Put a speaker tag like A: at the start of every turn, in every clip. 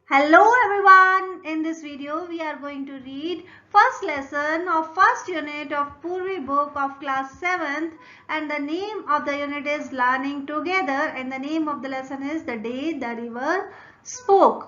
A: Hello everyone, in this video we are going to read first lesson of first unit of Purvi book of class 7th, and the name of the unit is Learning Together and the name of the lesson is The Day the River Spoke.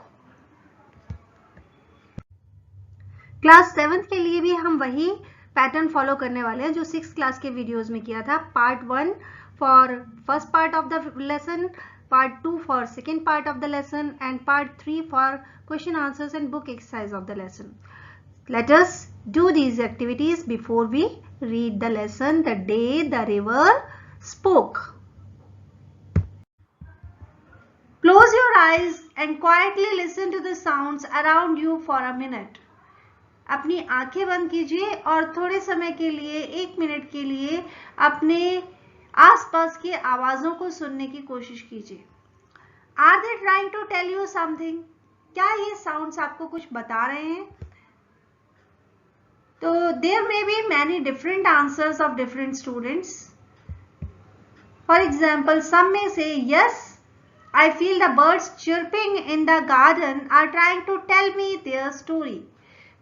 A: Class 7th के लिए भी हम वही pattern follow करने वाले हैं जो 6th class के वीडियोस में किया था. Part 1 for first part of the lesson, part 2 for second part of the lesson, and part 3 for question answers and book exercise of the lesson. Let us do these activities before we read the lesson The Day the River Spoke. Close your eyes and quietly listen to the sounds around you for a minute. अपनी आंखें बंद कीजिए और थोड़े समय के लिए 1 minute के लिए अपने आसपास की आवाजों को सुनने की कोशिश कीजिए. Are they trying to tell you something? क्या ये साउंड्स आपको कुछ बता रहे हैं? तो there may be many different answers of different students. For example, some may say, yes, I feel the birds chirping in the garden are trying to tell me their story.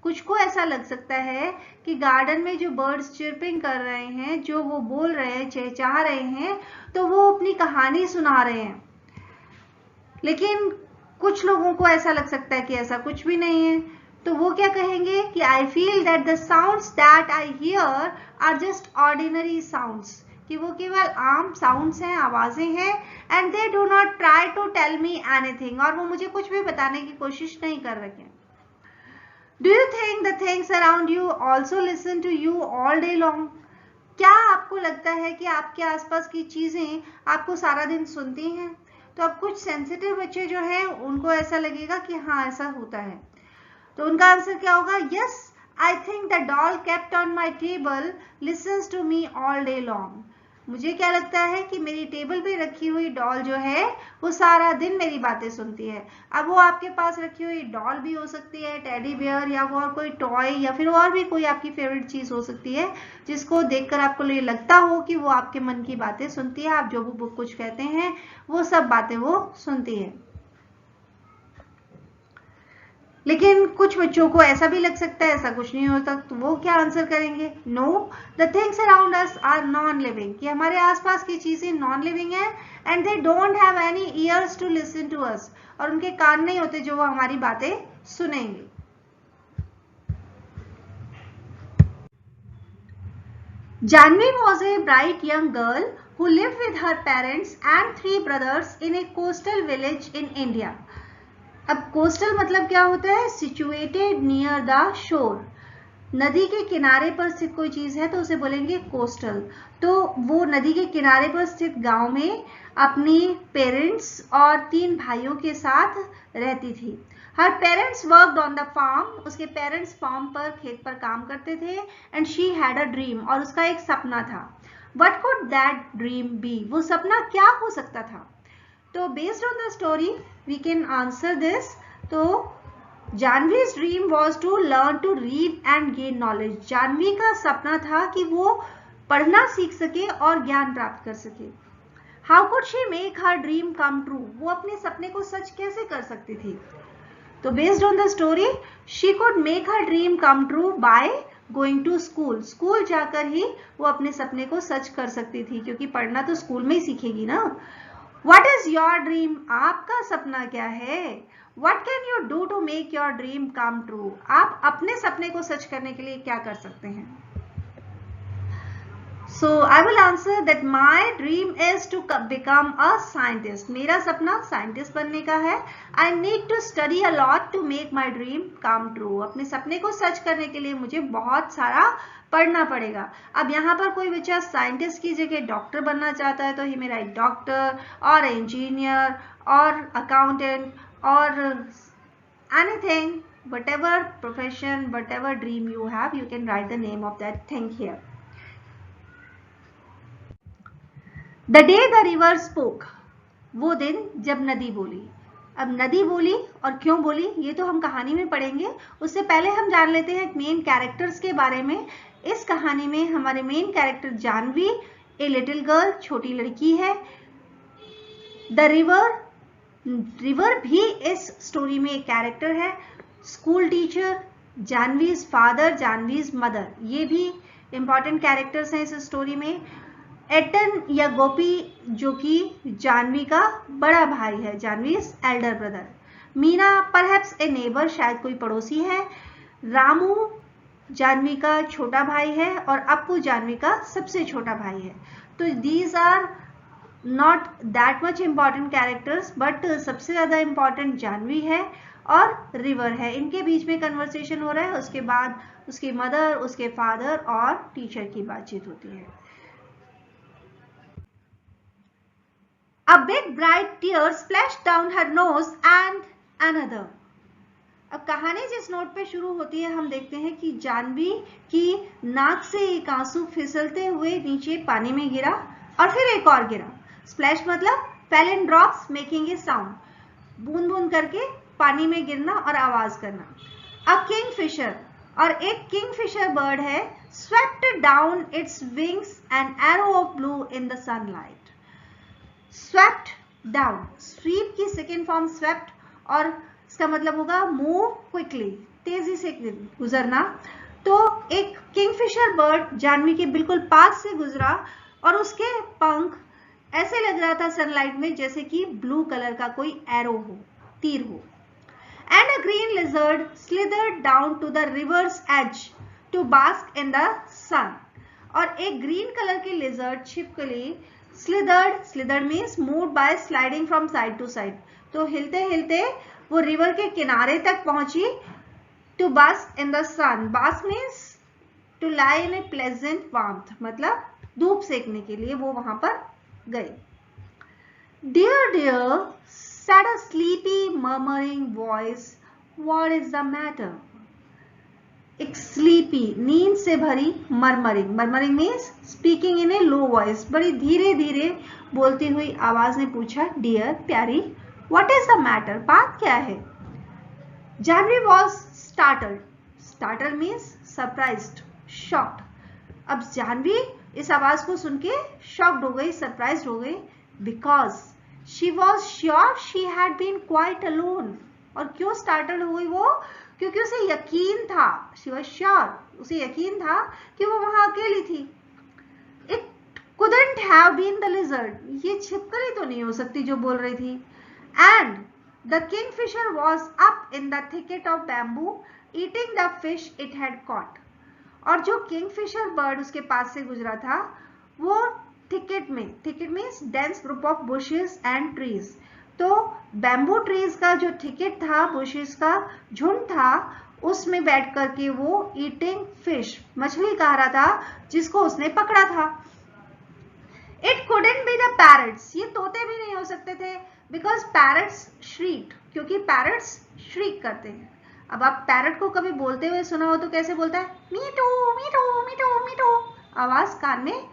A: कुछ को ऐसा लग सकता है कि गार्डन में जो birds chirping कर रहे हैं, जो वो बोल रहे हैं, चहचहा रहे हैं, तो वो अपनी कहानी सुना रहे हैं. लेकिन कुछ लोगों को ऐसा लग सकता है कि ऐसा कुछ भी नहीं है, तो वो क्या कहेंगे कि I feel that the sounds that I hear are just ordinary sounds, कि वो केवल आम साउंड्स हैं, आवाजें हैं, and they do not try to tell me anything, और वो मुझे कुछ भी बताने की कोशिश नहीं कर रहे हैं. Do you think the things around you also listen to you all day long? क्या आपको लगता है कि आपके आसपास की चीजें आपको सारा दिन सुनती हैं? तो अब कुछ सेंसिटिव बच्चे जो हैं उनको ऐसा लगेगा कि हाँ ऐसा होता है. तो उनका आंसर क्या होगा? Yes, I think the doll kept on my table listens to me all day long. मुझे क्या लगता है कि मेरी टेबल पे रखी हुई डॉल जो है वो सारा दिन मेरी बातें सुनती है. अब वो आपके पास रखी हुई डॉल भी हो सकती है, टेडी बियर, या और कोई टॉय, या फिर और भी कोई आपकी फेवरेट चीज हो सकती है जिसको देखकर आपको ये लगता हो कि वो आपके मन की बातें सुनती है. आप जो वो कुछ कहते हैं वो सब बातें वो सुनती है. लेकिन कुछ बच्चों को ऐसा भी लग सकता है ऐसा कुछ नहीं होता, तो वो क्या आंसर करेंगे? No, the things around us are non living, कि हमारे आसपास की चीजें नॉन लिविंग है, and they don't have any ears to listen to us, और उनके कान नहीं होते जो वो हमारी बातें सुनेंगे. Janvi was a bright young girl who lived with her parents and 3 brothers in a coastal village in India. अब कोस्टल मतलब क्या होता है? Situated near the shore. नदी के किनारे पर स्थित कोई चीज है तो उसे बोलेंगे कोस्टल. तो वो नदी के किनारे पर स्थित गांव में अपनी पेरेंट्स और 3 भाइयों के साथ रहती थी. Her parents worked on the farm, उसके पेरेंट्स फार्म पर, खेत पर काम करते थे. And she had a dream, और उसका एक सपना था. What could that dream be? वो सपना क्या हो सकता था? तो based on the story we can answer this. तो Jahnavi's dream was to learn to read and gain knowledge. Jahnavi का सपना था कि वो पढ़ना सीख सके और ज्ञान प्राप्त कर सके. How could she make her dream come true? वो अपने सपने को सच कैसे कर सकती थी? तो based on the story she could make her dream come true by going to school. School जाकर ही वो अपने सपने को सच कर सकती थी, क्योंकि पढ़ना तो स्कूल में ही सीखेगी ना. What is your dream? आपका सपना क्या है? What can you do to make your dream come true? आप अपने सपने को सच करने के लिए क्या कर सकते हैं? So I will answer that my dream is to become a scientist. मेरा सपना साइंटिस्ट बनने का है. I need to study a lot to make my dream come true. अपने सपने को सच करने के लिए मुझे बहुत सारा पढ़ना पड़ेगा. अब यहाँ पर कोई बच्चा साइंटिस्ट की जगह डॉक्टर बनना चाहता है तो ही मेरा डॉक्टर और इंजीनियर और अकाउंटेंट और anything, whatever profession, whatever dream you have, you can write the name of that thing here. The day the river spoke. वो दिन जब नदी बोली. अब नदी बोली और क्यों बोली ये तो हम कहानी में पढ़ेंगे. उससे पहले हम जान लेते हैं मेन कैरेक्टर्स के बारे में. इस कहानी में हमारे main character Janvi a little girl, छोटी लड़की है. द रिवर रिवर भी इस स्टोरी में एक कैरेक्टर है। स्कूल टीचर, जानवीज फादर, जानवीज मदर, ये भी इंपॉर्टेंट कैरेक्टर्स हैं इस स्टोरी में। एटन या गोपी जो कि जानवी का बड़ा भाई है, जानवीज एल्डर ब्रदर। मीना परहैप्स ए नेबर, शायद कोई पड़ोसी है। रामू जानवी का छोटा भाई है और अप्पू जानवी का सबसे छोटा भाई है। तो these are not that much important characters, but सबसे ज्यादा इम्पॉर्टेंट जानवी है और रिवर है। इनके बीच में कन्वर्सेशन हो रहा है, उसके बाद उसकी मदर, उसके फादर और टीचर की बातचीत होती है। A big bright tear splashed down her nose and another. अब कहानी जिस नोट पे शुरू होती है हम देखते हैं कि जानवी की नाक से एक आंसू फिसलते हुए नीचे पानी में गिरा और फिर एक और गिरा। स्प्लैश मतलब fail in drops making a sound, बूंद बूंद करके पानी में गिरना और आवाज करना। अ किंगफिशर, और एक किंगफिशर बर्ड है, swept down its wings an arrow of blue in the sunlight. Swept down, sweep की सेकेंड फॉर्म स्वेप्ट, और इसका मतलब होगा मूव क्विकली, तेजी से गुजरना। तो एक किंगफिशर बर्ड जानवी के बिल्कुल पास से गुजरा और उसके पंख ऐसे लग रहा था सनलाइट में जैसे कि ब्लू कलर का कोई एरो हो, तीर हो। And a green lizard slithered down to the river's edge to bask in the sun, और एक ग्रीन कलर के लिजर्ड छिपकली slithered means move by sliding from side to side, तो हिलते हिलते वो रिवर के किनारे तक पहुंची। To bask in the sun, bask means to lie in a pleasant warmth, मतलब धूप सेकने के लिए वो वहां पर गई। Dear dear said a sleepy murmuring voice, what is the matter? एक स्लीपी, नींद से भरी, murmuring means speaking in A low voice, बड़ी धीरे धीरे बोलती हुई आवाज ने पूछा, डियर प्यारी, व्हाट इज द मैटर, बात क्या है? Janvi was startled means surprised, shocked. अब जानवी इस आवाज को सुन के शॉक्ड हो गई, सरप्राइज्ड हो गई, because she was sure she had been quite alone. और क्यों स्टार्टल्ड हो गई वो? क्योंकि उसे यकीन था, शी वॉज श्योर, उसे यकीन था कि वो वहां अकेली थी। It couldn't have been the lizard, ये छिपकली तो नहीं हो सकती जो बोल रही थी। And the Kingfisher was up in the thicket of bamboo eating the fish it had cot. और जो किंगफिशर बर्ड उसके पास से गुजरा था वो thicket means dense group of bushes and trees, तो बैम्बू ट्रीज का जो थिकेट था, बुशेस का झुंड था, उसमें बैठ करके वो ईटिंग फिश, मछली खा रहा था जिसको उसने पकड़ा था। It couldn't be the parrots, ये तोते भी नहीं हो सकते थे, बिकॉज पैरट्स श्रीक, क्योंकि पैरट्स श्रीक करते हैं। अब आप पैरट को कभी बोलते हुए सुना हो तो कैसे बोलता है? मीटू मीटू मीटू मीटू, आवाज कान में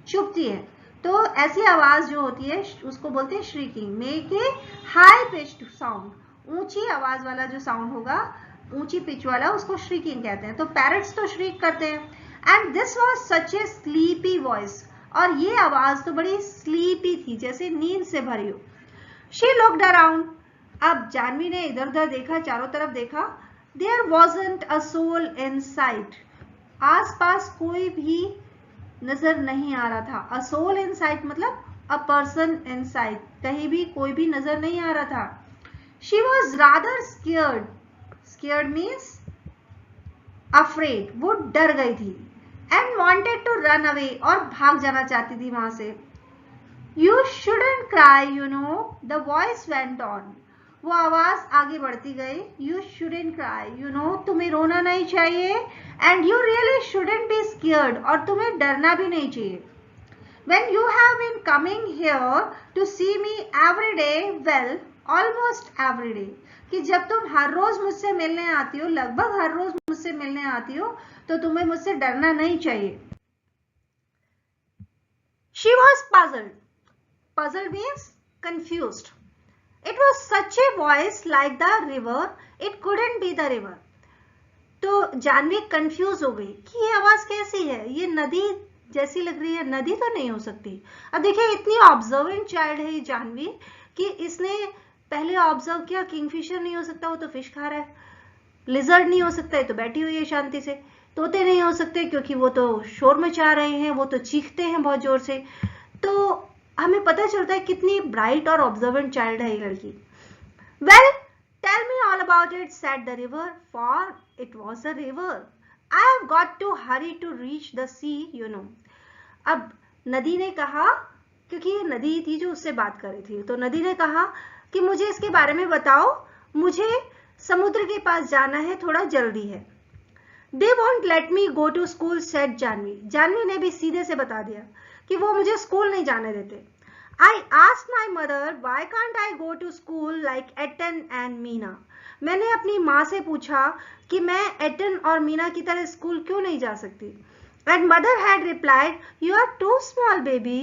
A: चुभती है। तो ऐसी आवाज जो होती है उसको बोलते हैं shrieking. Make a high pitched sound, ऊंची आवाज वाला जो साउंड होगा, ऊंची पिच वाला, उसको श्रीकिंग कहते हैं। तो पैरट्स तो श्रीक करते हैं। And this was such A sleepy voice, और ये आवाज तो बड़ी स्लीपी थी, जैसे नींद से भरी हो। शी लुक्ड अराउंड, अब जानवी ने इधर उधर देखा, चारों तरफ देखा। There wasn't a soul in sight, आसपास कोई भी नजर नहीं आ रहा था। अ सोल इन साइट मतलब अ पर्सन इन साइट, कहीं भी कोई भी नजर नहीं आ रहा था। She was rather scared means afraid, वो डर गई थी। And wanted to run away, और भाग जाना चाहती थी वहां से। You shouldn't cry you know, the voice went on, वो आवाज आगे बढ़ती गई। You shouldn't cry you know, तुम्हें रोना नहीं चाहिए। And you really shouldn't be scared, और तुम्हें डरना भी नहीं चाहिए। When you have been coming here to see me every day, well, almost every day, कि जब तुम हर रोज मुझसे मिलने आती हो, लगभग हर रोज मुझसे मिलने आती हो, तो तुम्हें मुझसे डरना नहीं चाहिए। She was puzzled. Puzzled means confused. It was such a voice like the river. It couldn't be the river. तो जानवी कंफ्यूज हो गई कि ये आवाज कैसी है, ये नदी जैसी लग रही है, नदी तो नहीं हो सकती। अब देखिए, इतनी ऑब्जर्वेंट चाइल्ड है ये जानवी कि इसने पहले ऑब्जर्व किया, किंगफिशर नहीं हो सकता, वो तो फिश खा रहा है। लिजर्ड नहीं हो सकता है तो बैठी हुई है शांति से। तोते नहीं हो सकते क्योंकि वो तो शोर मचा रहे हैं, वो तो चीखते हैं बहुत जोर से। तो हमें पता चलता है कितनी ब्राइट और ऑब्जर्वेंट चाइल्ड है ये लड़की। Well, tell me all about it, said the river, for it was a river. I have got to hurry to reach the sea, you know. अब नदी ने कहा, क्योंकि ये नदी थी जो उससे बात कर रही थी, तो नदी ने कहा कि मुझे इसके बारे में बताओ, मुझे समुद्र के पास जाना है, थोड़ा जल्दी है। They won't let me go to school, said Janvi. Janvi ने भी सीधे से बता दिया कि वो मुझे स्कूल नहीं जाने देते। I asked my mother, why can't I go to school like Etten and Meena? मैंने अपनी माँ से पूछा कि मैं एटन और मीना की तरह स्कूल क्यों नहीं जा सकती। And mother had replied, you are too small, baby.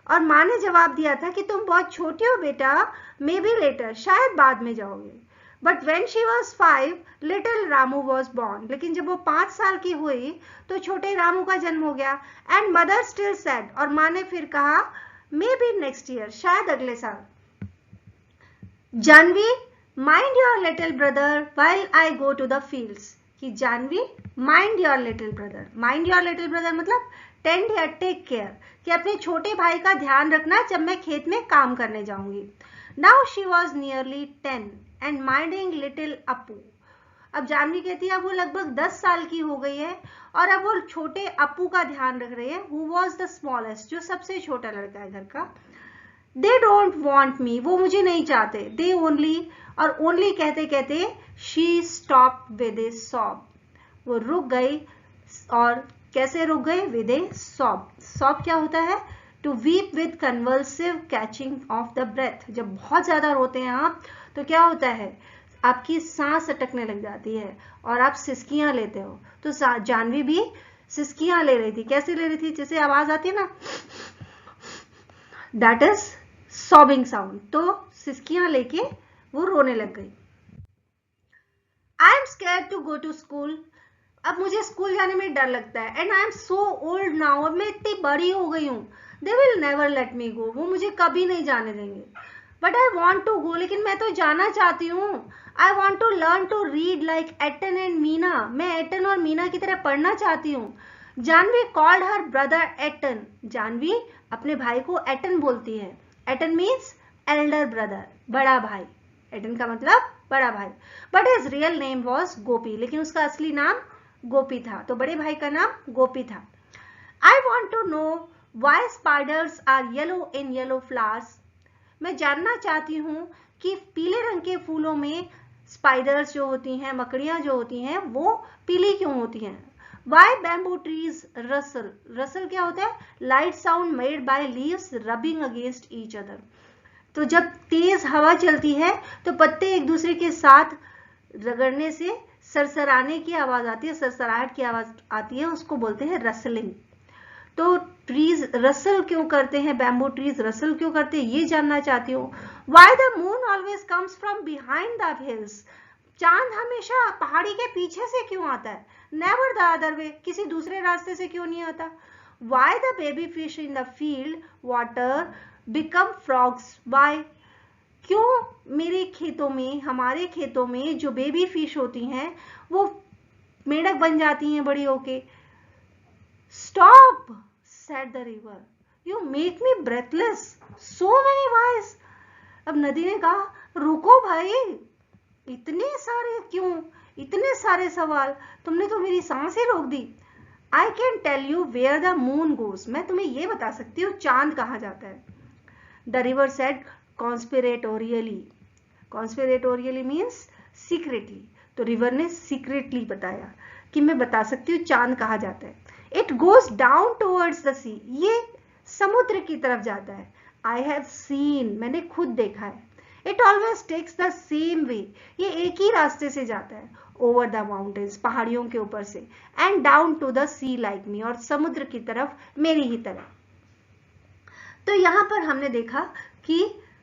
A: और माँ ने जवाब दिया था कि तुम बहुत छोटी हो बेटा, maybe later, शायद बाद में जाओगे। But when she was 5, little Ramu was born. लेकिन जब वो 5 साल की हुई तो छोटे रामू का जन्म हो गया। And mother still said, और माँ ने फिर कहा, maybe next year, शायद अगले साल। Janvi, mind your little brother while I go to the fields. कि Janvi, mind your little brother. Mind your little brother मतलब tend या take care, कि अपने छोटे भाई का ध्यान रखना जब मैं खेत में काम करने जाऊंगी। Now she was nearly 10 and minding little Appu. अब जानवी कहती है अब वो लगभग 10 साल की हो गई है और अब वो छोटे अप्पू का ध्यान रख रही है। Who was the smallest, जो सबसे छोटा लड़का है घर का। They don't want me, वो मुझे नहीं चाहते। They only, और only कहते कहते she stopped with a sob, वो रुक गई। और कैसे रुक गई? with a sob। sob क्या होता है? To weep with convulsive catching of the breath। जब बहुत ज्यादा रोते हैं आप तो क्या होता है? आपकी सांस अटकने लग जाती है और आप सिसकियां लेते हो। तो जानवी भी सिसकियां ले रही थी। कैसे ले रही थी? जैसे आवाज आती है ना, दैट इज सॉबिंग साउंड। तो सिसकियां लेके वो रोने लग गई। I am scared to go to school, अब मुझे स्कूल जाने में डर लगता है। And I am so old now, अब मैं इतनी बड़ी हो गई हूँ। They will never let me go, वो मुझे कभी नहीं जाने देंगे। But I want to go, लेकिन मैं तो जाना चाहती हूँ। I want to learn to read like Eton and Meena, मैं एटन और मीना की तरह पढ़ना चाहती हूँ। जानवी कॉल्ड हर ब्रदर एटन, जानवी अपने भाई को एटन बोलती है। एटन मीन्स एल्डर ब्रदर, बड़ा भाई। एटन का मतलब बड़ा भाई। But his real name was Gopi, लेकिन उसका असली नाम गोपी था, तो बड़े भाई का नाम गोपी था। I want to know why spiders are yellow in yellow flowers, मैं जानना चाहती हूँ कि पीले रंग के फूलों में स्पाइडर्स जो होती हैं, मकड़ियां जो होती हैं, वो पीली क्यों होती हैं। Why bamboo trees rustle, rustle क्या होता है? Light sound made by leaves rubbing against each other. तो जब तेज हवा चलती है तो पत्ते एक दूसरे के साथ रगड़ने से सरसराने की आवाज आती है, सरसराहट की आवाज आती है, उसको बोलते हैं रसलिंग। तो ट्रीज रसल क्यों करते हैं, बैम्बू ट्रीज रसल क्यों करते हैं, ये जानना चाहती हूँ। Why the moon always comes from behind the hills, चांद हमेशा पहाड़ी के पीछे से क्यों आता है। नेवर द अदर वे, किसी दूसरे रास्ते से क्यों नहीं आता। Why the baby fish in the field water become frogs, why, क्यों मेरे खेतों में, हमारे खेतों में जो बेबी फिश होती हैं वो मेढक बन जाती हैं बड़ी होके। Stop, said the river. You make me breathless. So many whys. अब नदी ने कहा, रुको भाई, इतने सारे क्यों, इतने सारे सवाल, तुमने तो मेरी सांस ही रोक दी। I can tell you where the moon goes. मैं तुम्हें ये बता सकती हूँ चांद कहाँ जाता है। The river said conspiratorially. Conspiratorially means secretly. तो रिवर ने secretly बताया कि मैं बता सकती हूँ चांद कहाँ जाता है। It goes down towards the sea. ये समुद्र की तरफ जाता है। I have seen, मैंने खुद देखा है। It always takes the same way. ये एक ही रास्ते से जाता है। Over the mountains, पहाड़ियों के ऊपर से, and down to the sea like me, और समुद्र की तरफ मेरी ही तरह। तो यहाँ पर हमने देखा कि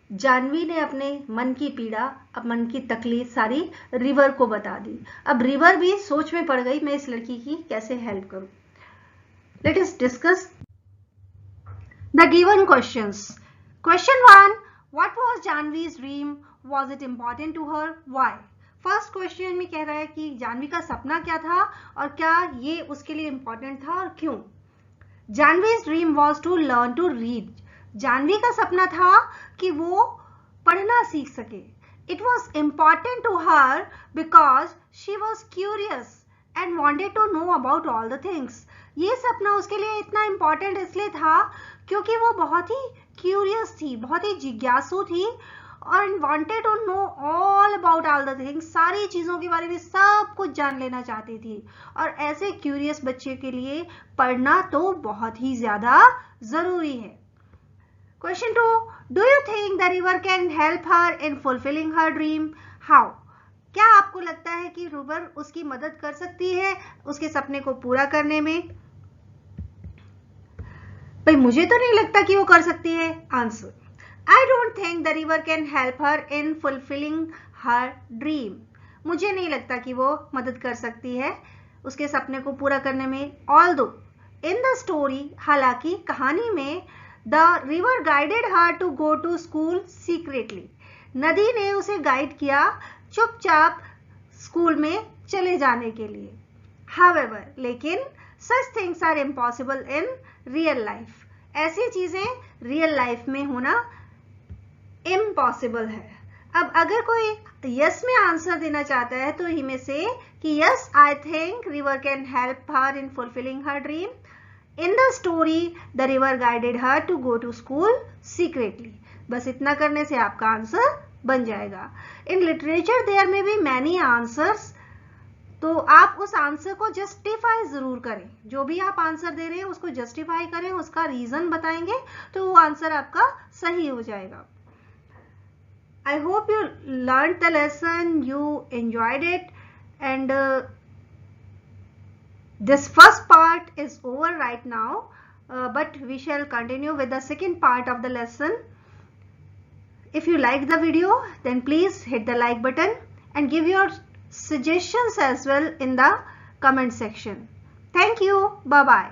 A: जानवी ने अपने मन की पीड़ा, अब मन की तकलीफ सारी रिवर को बता दी। अब रिवर भी सोच में पड़ गई, मैं इस लड़की की कैसे हेल्प करूं। Let us discuss the given questions. Question 1. What was Janvi's dream? was it important to her? Why? First question में कह रहा है कि जानवी का सपना क्या था और क्या ये उसके लिए इंपॉर्टेंट था और क्यों. Jahnavi's dream was to learn to read. Jahnavi का सपना था कि वो पढ़ना सीख सके. It was important to her because she was curious and wanted to know about all the things. ये सपना उसके लिए इतना इम्पोर्टेंट इसलिए था क्योंकि वो बहुत ही क्यूरियस थी, बहुत ही जिज्ञासु थी और wanted to know all about all the things. सारी चीज़ों के बारे में सब कुछ जान लेना चाहती थी. और ऐसे क्यूरियस बच्चे के लिए पढ़ना तो बहुत ही ज़्यादा ज़रूरी है. Question 2. Do you think the river can help her in fulfilling her dream? How? क्या आपको लगता है कि रिवर उसकी मदद कर सकती है उसके सपने को पूरा करने में? भाई मुझे तो नहीं लगता कि वो कर सकती है. Answer: I don't think the river can help her in fulfilling her dream. मुझे नहीं लगता कि वो मदद कर सकती है उसके सपने को पूरा करने में. Although in the story, हालांकि कहानी में The river guided her to go to school secretly. नदी ने उसे गाइड किया चुपचाप स्कूल में चले जाने के लिए. However, लेकिन such things are impossible in real life. ऐसी चीजें रियल लाइफ में होना इम्पॉसिबल है. अब अगर कोई यस में आंसर देना चाहता है तो ही में से कि yes I think river can help her in fulfilling her dream. In the story, the river guided her to go to school secretly. बस इतना करने से आपका आंसर बन जाएगा. In literature, there may be many answers. तो आप उस आंसर को जस्टिफाई जरूर करें. जो भी आप आंसर दे रहे हैं उसको जस्टिफाई करें, उसका रीजन बताएंगे तो वो आंसर आपका सही हो जाएगा. I hope you learned the lesson, you enjoyed it, and this first part is over right now, but we shall continue with the second part of the lesson. If you like the video, then please hit the like button and give your suggestions as well in the comment section. Thank you. Bye bye.